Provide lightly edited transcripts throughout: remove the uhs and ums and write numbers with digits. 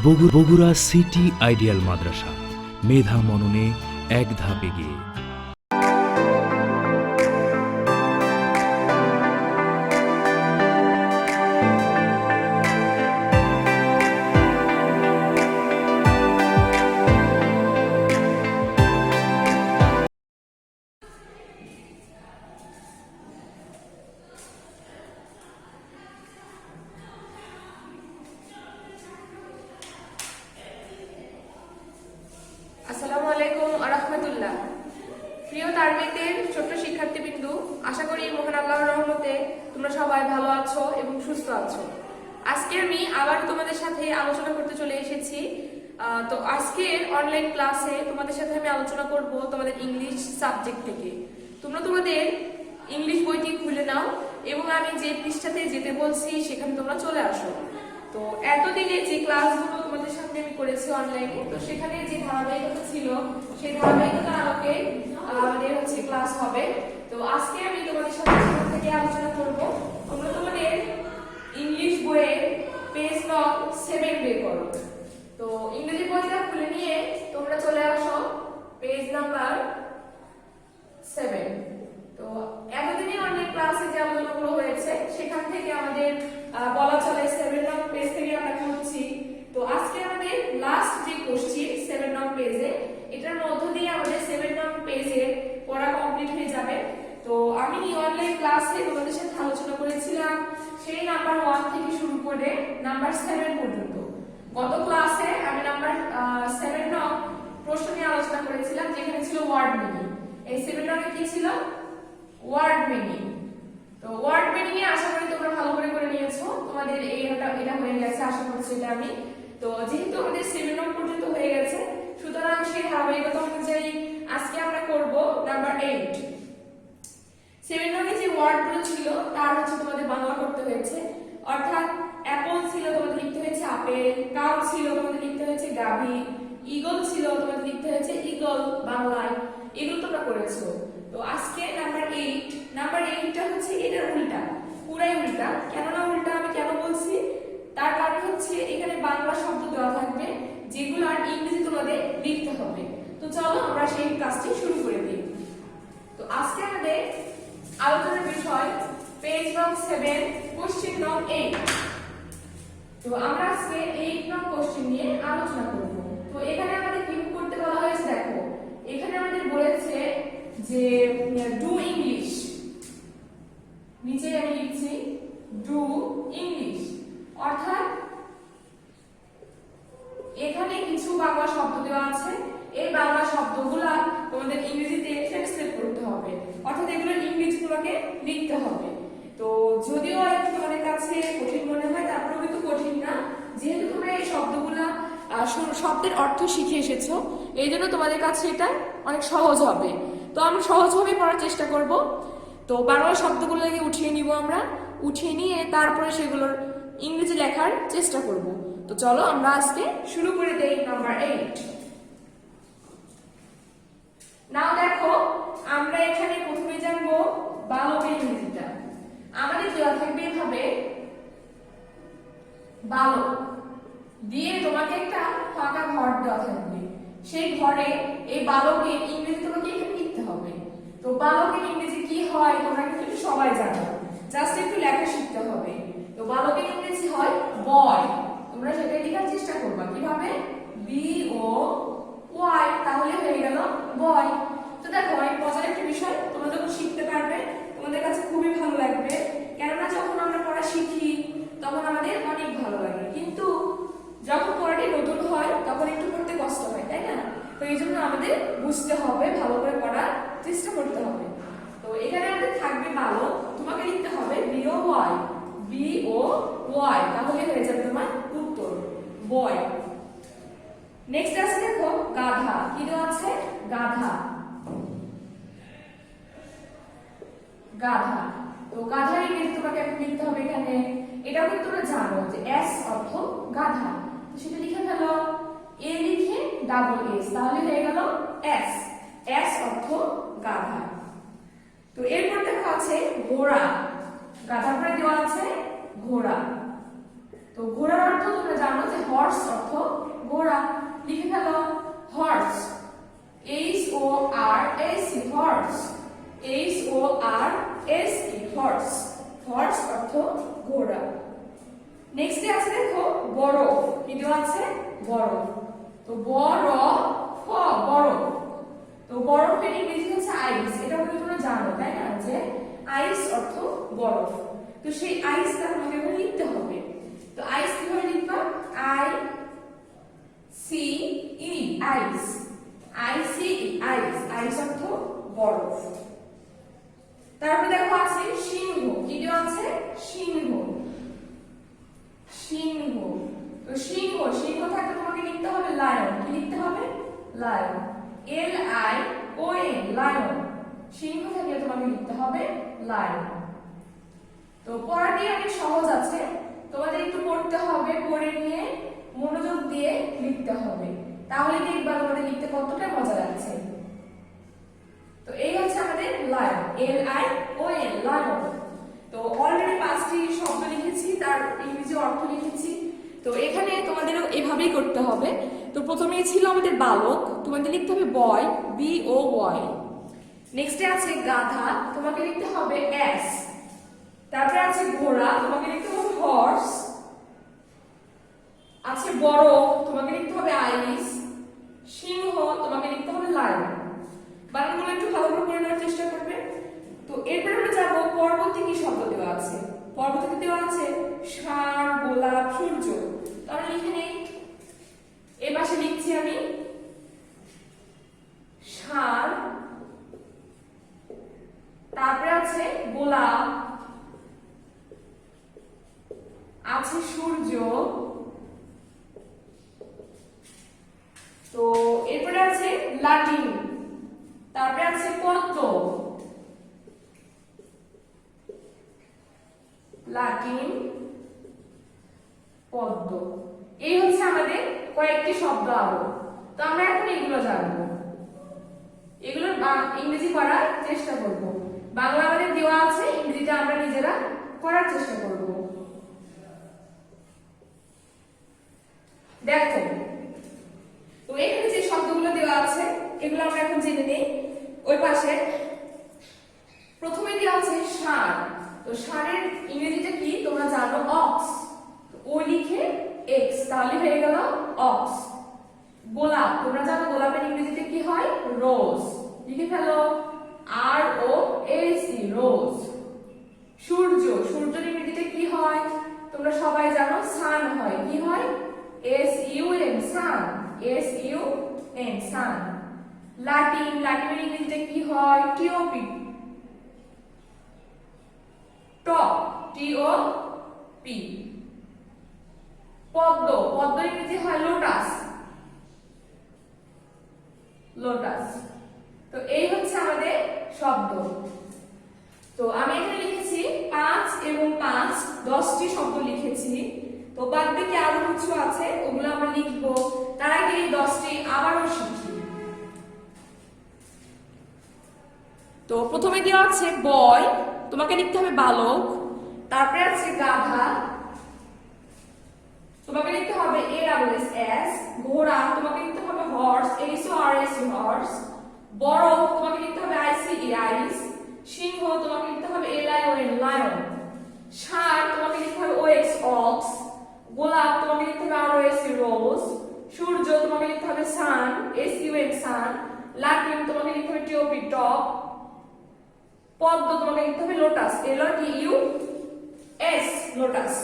Bogura city ideal মাদ্রাসা, মেধা মননে এক ধাপ এগিয়ে। আসসালামু আলাইকুম ওয়া রাহমাতুল্লাহ। প্রিয় তারবিতের ছোট্ট শিক্ষার্থীবৃন্দ, আশা করি মহান আল্লাহর রহমতে তোমরা সবাই ভালো আছো এবং সুস্থ আছো। আজকে আমি আবার তোমাদের সাথে আলোচনা করতে চলে এসেছি। তো আজকের অনলাইন ক্লাসে তোমাদের সাথে আমি আলোচনা করব তোমাদের ইংলিশ সাবজেক্ট থেকে। তোমরা তোমাদের ইংলিশ বইটি খুলে নাও এবং আমি যে পৃষ্ঠাতে যেতে বলছি সেখানে তোমরা চলে আসো। তো এতদিনে যে ক্লাসগুলো তোমাদের সামনে আমি করেছি অনলাইনে, তো সেখানে যে ধারাবাহিকতা ছিল সেই ধারাবাহিকতার আলোকে আমাদের ক্লাস হবে। তো আজকে আমি তোমাদের সাথে সেখান থেকে আলোচনা করব। তোমরা তোমাদের ইংলিশ বইয়ের পেজ নং 7 বের করো। তো ইংরেজি বইটা খুলে নিয়ে তোমরা চলে আসো পেজ নাম্বার 7। তো এতদিনে অনেক ক্লাসে যে আলোচনাগুলো হয়েছে সেখান থেকে আমাদের বলা চলে 7 নং পেজ থেকে আমরা করছি। তো আজকে আমাদের লাস্ট যে কোশ্চেন 7 নং পেজে, এটার মধ্য দিয়ে আমাদের 7 নং পেজে পড়া কমপ্লিট হয়ে যাবে। তো আমি অনলাইন ক্লাসে তোমাদের সাথে আলোচনা করেছিলাম সেই নাম্বার 1 থেকে শুরু করে নাম্বার 7 পর্যন্ত। গত ক্লাসে আমি নাম্বার 7 নং প্রশ্ন নিয়ে আলোচনা করেছিলাম, যেখানে ছিল ওয়ার্ড মিনিং। এই 7 নং এ কি ছিল? Word meaning. তো ওয়ার্ড মিনিং এ আশা করি তোমরা ভালো করে নিয়েছো। তোমাদের এটা হয়ে গেছে আশা করছি এটা আমি। তো যেহেতু আমাদের 7 নং পর্যন্ত হয়ে গেছে, সুতরাং সেই ধারাবাহিকতা অনুযায়ী আজকে আমরা করব নাম্বার 8। 7 নং এ যে ওয়ার্ডগুলো ছিল তার তোমাদের বাংলা করতে হয়েছে। অর্থাৎ অ্যাপল ছিল, তোমাদের লিখতে হয়েছে আপেল। কাউ ছিল, তোমাদের লিখতে হয়েছে গাভী। ঈগল ছিল, তোমাদের লিখতে হয়েছে ঈগল বাংলায়। এগুলো তোমরা করেছো। তো আজকে নাম্বার 8, নাম্বার 8টা হচ্ছে এটার উল্টা, পুরাই উল্টা। কেননা উল্টা আমি কেন বলছি, তার কারণ হচ্ছে এখানে বাংলা শব্দ দেওয়া থাকবে যেগুলো আর ইংরেজি তোমাদের লিখতে হবে। তো চলো আমরা সেই কাজটি শুরু করে দিই। তো আজকে আমাদের আলোচনার বিষয় পেজ নং 7, কোশ্চেন নং 8। তো আমরা আজকে 8 নং কোশ্চেন নিয়ে আলোচনা করব। তো এখানে আমাদের কি করতে বলা হয়েছে দেখো, এখানে আমাদের বলেছে যে ডু ইংলিশ। নিচে আমি লিখছি ডু ইংলিশ, অর্থাৎ এখানে কিছু বাংলা শব্দ দেওয়া আছে। এই বাংলা শব্দগুলা তোমাদের ইংরেজিতে ট্রান্সলেট করতে হবে, অর্থাৎ এগুলো ইংরেজি তোমাকে লিখতে হবে। তো যদিও একটু তোমাদের কাছে কঠিন মনে হয়, তারপরেও কিন্তু কঠিন না, যেহেতু তোমরা এই শব্দগুলা শব্দের অর্থ শিখে এসেছো, এই জন্য তোমাদের কাছে এটা অনেক সহজ হবে। তো আমরা সহজভাবে পড়ার চেষ্টা করব। তো বাংলা শব্দগুলো আগে উঠিয়ে নিব, আমরা উঠিয়ে নিয়ে তারপরে সেগুলোর ইংরেজি লেখার চেষ্টা করব। তো চলো আমরা আজকে শুরু করে দেই নাম্বার 8। নাও দেখো, আমরা এখানে প্রথমে জানবো বালকের ইংরেজিটা। আমাদের দেওয়া থাকবে এভাবে বালক দিয়ে তোমাকে একটা ফাঁকা ঘর দেওয়া থাকবে। সেই ঘরে এই বালকের ইংরেজি তোমাকে এখানে লিখতে হবে। তো বালকের ইংরেজি কি হয় তোমরা কিন্তু সবাই জানো, জাস্ট একটু লেখা শিখতে হবে। তো বালকের ইংরেজি হয় বয়। তোমরা সেটা লেখার চেষ্টা করবা কিভাবে, BOY, তাহলে হয়ে গেল বয়। তো দেখো এই মজার একটা বিষয়, তোমরা যখন শিখতে পারবে তোমাদের কাছে খুবই ভালো লাগবে। কেননা যখন আমরা পড়া শিখি তখন আমাদের অনেক ভালো লাগে, কিন্তু যখন পড়াটি নতুন হয় তখন একটু পড়তে কষ্ট হয়, তাই না? তো এই জন্য আমাদের বুঝতে হবে, ভালো করে পড়ার চেষ্টা করতে হবে। তো এখানে আমাদের থাকবে বালক, তোমাকে লিখতে হবে BOY, তাহলে হয়ে যাবে তোমার উত্তর বয়। নেক্সট আছে দেখো গাধা। কি দেওয়া আছে? গাধা। গাধা। তো গাধার ইংরেজি তোমাকে এখন লিখতে হবে এখানে। এটাও কিন্তু তোমরা জানো যে S অর্থ গাধা, তো সেটা লিখে ফেলো। A লিখে ডাবল S, তাহলে হয়ে গেল S অর্থ গাধা। তো এরপর দেখা আছে ঘোড়া। গাধার পরে দেওয়া আছে ঘোড়া। তো ঘোড়ার অর্থ তোমরা জানো যে হর্স অর্থ ই হর্স, HORSE হর্স, হর্স অর্থ ঘোড়া। নেক্সটে আছে দেখো বরফ, কি দেওয়া আছে বরফ, তো বরফ বরফ, তো বরফের ইংরেজি হচ্ছে আইস, এটা বলে তোমরা জানো তাই না যে আইস অর্থ বরফ। তো সেই আইসটা আমাকে এখানে লিখতে হবে। তো আইস কিভাবে লিখবা, ICE আইস, ICE আইস, আইস অর্থ বরফ। তারপরে দেখো আছে সিংহ, কি দেওয়া আছে সিংহ, সিংহ, তো সিংহ, সিংহ থাকলে তোমাকে লিখতে হবে লায়ন, কি লিখতে হবে লায়ন, LION লায়ন, সিংহ থাকলে তোমাকে লিখতে হবে লায়ন। তো পড়াটি অনেক সহজ আছে, তোমাদের একটু পড়তে হবে, পড়ে নিয়ে মনোযোগ দিয়ে লিখতে হবে, তাহলে দেখবা তোমাদের লিখতে কতটা মজা লাগছে। তো এই হচ্ছে আমাদের লায়ন, LION লায়ন। তো অলরেডি 5টি শব্দ লিখেছি, তার ইংরেজি অর্থ লিখেছি। তো এখানে তোমাদেরও এভাবেই করতে হবে। তো প্রথমেই ছিল আমাদের বালক, তোমাদের লিখতে হবে বয়, BOY। নেক্সটে আছে গাধা, তোমাকে লিখতে হবে S। তারপরে আছে ঘোড়া, তোমাকে লিখতে হবে হর্স। আছে বরফ, তোমাকে লিখতে হবে আইস। সিংহ, তোমাকে লিখতে হবে লায়ন। বানানগুলো একটু ভালো করে পড়ে নেওয়ার চেষ্টা করবে। তো এরপরে আমরা যাবো পরবর্তী কি শব্দ দেওয়া আছে। পরবর্তীতে দেওয়া আছে ষাঁড়, গোলাপ, সূর্য। তাহলে লিখে নেই, এই পাশে লিখছি আমি ষাঁড়, তারপরে আছে গোলাপ, আছে সূর্য, তো এরপরে আছে লাটিন, তারপরে আছে পদ্ম, লাটিন পদ্ম। এই হচ্ছে আমাদের কয়েকটি শব্দ আরো। তো আমরা এখন এগুলো জানবো, এগুলো ইংরেজি করার চেষ্টা করব। বাংলা আমাদের দেওয়া আছে, ইংরেজিটা আমরা নিজেরা করার চেষ্টা করব। দেখো, তো এখানে যে শব্দগুলো দেওয়া আছে এগুলো আমরা এখন জেনে নিই। ওই পাশে প্রথমে দেওয়া আছে ষাঁড়, তো ষাঁড়ের ইংরেজিটা কি তোমরা জানো, অক্স, ও লিখে এক্স, তাহলে হয়ে গেল অক্স। গোলাপ, তোমরা জানো গোলাপের ইংরেজিতে কি হয়, রোজ, লিখে ফেলো ROSE রোজ। সূর্য, সূর্যের ইংরেজিতে কি হয় তোমরা সবাই জানো, সান হয়, কি হয় SUN সান, SUN সান। লাটিন, লাটিনের ইংরেজিতে কি হয়, TOP টপ, TOP। পদ্ম, পদ্ম ইংরেজি হয় লোটাস, লোটাস। তো এই হচ্ছে আমাদের শব্দ। তো আমি এখানে লিখেছি 5 এবং 5 10টি শব্দ লিখেছি। তো বাদ বাকি আরো কিছু আছে, ওগুলো আমরা লিখবো, তার আগে এই 10টি আবারও শিখি। তো প্রথমে দেওয়া আছে বয়, তোমাকে লিখতে হবে বালক। তারপরে আছে গাধা, তোমাকে লিখতে হবে AWS। ঘোড়া, তোমাকে লিখতে হবে হর্স, HORSE হর্স। বরফ, তোমাকে লিখতে হবে ICE আইস। সিংহ, তোমাকে লিখতে হবে LION লায়ন। ষাঁড়, তোমাকে লিখতে হবে OX অক্স। গোলাপ, তোমাকে লিখতে হবে ROSE রোজ। সূর্য, তোমাকে লিখতে হবে সান, SUN সান। লাটিন, তোমাকে লিখতে হবে TOP টপ। পদ্ম, তোমাকে লিখতে হবে লোটাস, LOTUS লোটাস।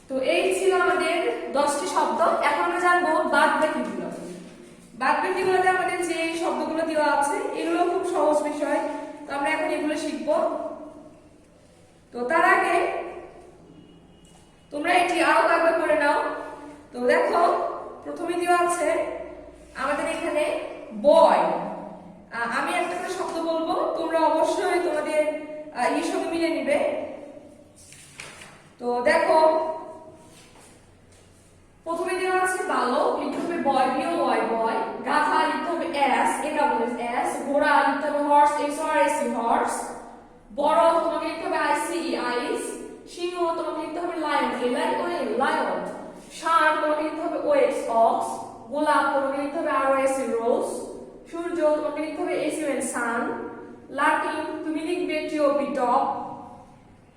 তো এই ছিল আমাদের 10টি শব্দ। এখন আমরা জানবো বাদ বাকিগুলো। বাদ বাকিগুলোতে আমাদের যে শব্দগুলো দেওয়া আছে এগুলো খুব সহজ বিষয়, তো আমরা এখন এগুলো শিখব। তো তার আগে তোমরা এটি আরো একবার করে নাও। তো দেখো, প্রথমে দেওয়া আছে আমাদের এখানে বয়। আমি একটা করে শব্দ বলবো, তোমরা অবশ্যই তোমাদের এর সঙ্গে মিলে নিবে। তো দেখো, প্রথমে দেওয়া আছে বালক, লিখতে হবে বয়, BOY বয়। গাধা, লিখতে হবে AWS। ঘোড়া, লিখতে হবে হর্স, HORSE হর্স। বরফ, তোমাকে লিখতে হবে ICE আইস। সিংহ, তোমাকে লিখতে হবে লায়ন, LION লায়ন। ষাঁড়, তোমাকে লিখতে হবে OX অক্স। গোলাপ, তোমাকে লিখতে হবে ROSE রোজ। সূর্য তোমাকে লিখতে হবে SUN সান। লাটিন তুমি লিখবে TOP টপ।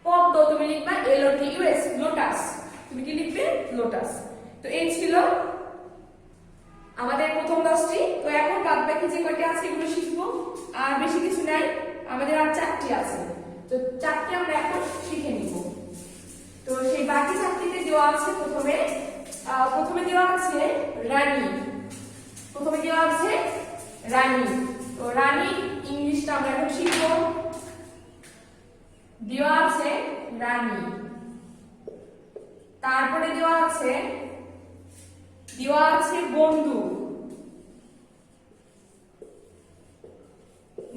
পদ্ম তুমি লিখবা LOTUS লোটাস। তুমি কি লিখবে লোটাস। তো এই ছিল আমাদের প্রথম 10টি। তো এখন বাদ বাকি যে কয়টি আছে এগুলো শিখবো। আর বেশি কিছু নাই, আমাদের আর 4টি আছে। তো 4টি আমরা এখন শিখে নিব। তো সেই বাকি 4টিতে দেওয়া আছে প্রথমে দেওয়া আছে রানী। প্রথমে দেওয়া আছে রানী। তো রানী ইংলিশটা আমরা এখন শিখবো। দেওয়া আছে রানী। তারপরে দেওয়া আছে বন্ধু।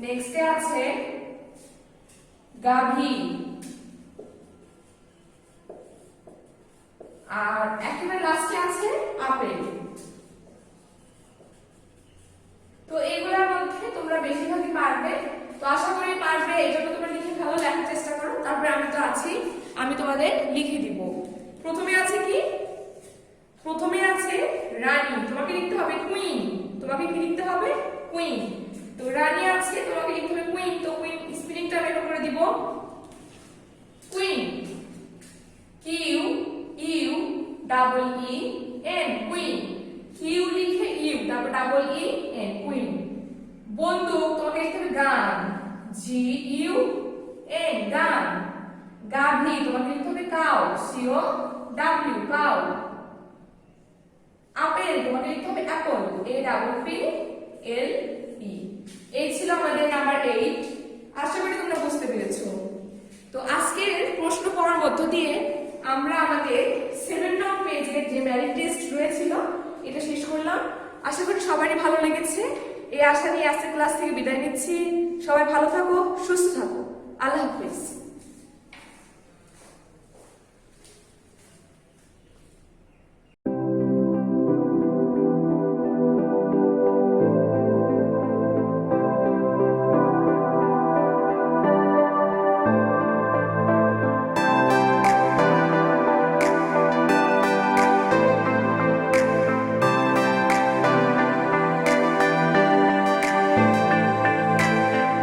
নেক্সটে আছে গাভী। আর একেবারে লাস্টে আছে আপেল। তো এগুলোর মধ্যে তোমরা বেশিরভাগই পারবে। তো আশা করি পারবে, এই জন্য তোমরা লিখে ভালো লেখার চেষ্টা করো। তারপরে আমি তো আছি, আমি তোমাদের লিখে দিব। প্রথমে আছে কি? প্রথমে আছে রানী, তোমাকে লিখতে হবে কুইন। তোমাকে কি লিখতে হবে? কুইন। তো রানী আছে, তোমাকে লিখতে হবে কুইন। তো কুইন স্পেলিংটা আমি এরকম করে দিব, queen, Q U double E N, queen. Q লিখে ইউ, তারপর ডাবল ই এন, কুইন। বন্দুক তোমাকে লিখতে হবে গান, জি ইউ এন, গান। গাভী তোমাকে লিখতে হবে cow, CO W, cow. Apple তোমাকে লিখতে হবে অ্যাপল, এ ডাবল পি এল ই। এই ছিল আমাদের নাম্বার 8। আশা করি তোমরা বুঝতে পেরেছো। তো আজকের প্রশ্ন পড়ার মধ্য দিয়ে আমরা আমাদের 7 নং পেজের যে ম্যারিট টেস্ট রয়েছিল এটা শেষ করলাম। আশা করি সবারই ভালো লেগেছে। এই আশা নিয়ে আজকের ক্লাস থেকে বিদায় নিচ্ছি। সবাই ভালো থাকো, সুস্থ থাকো। আল্লাহ হাফেজ।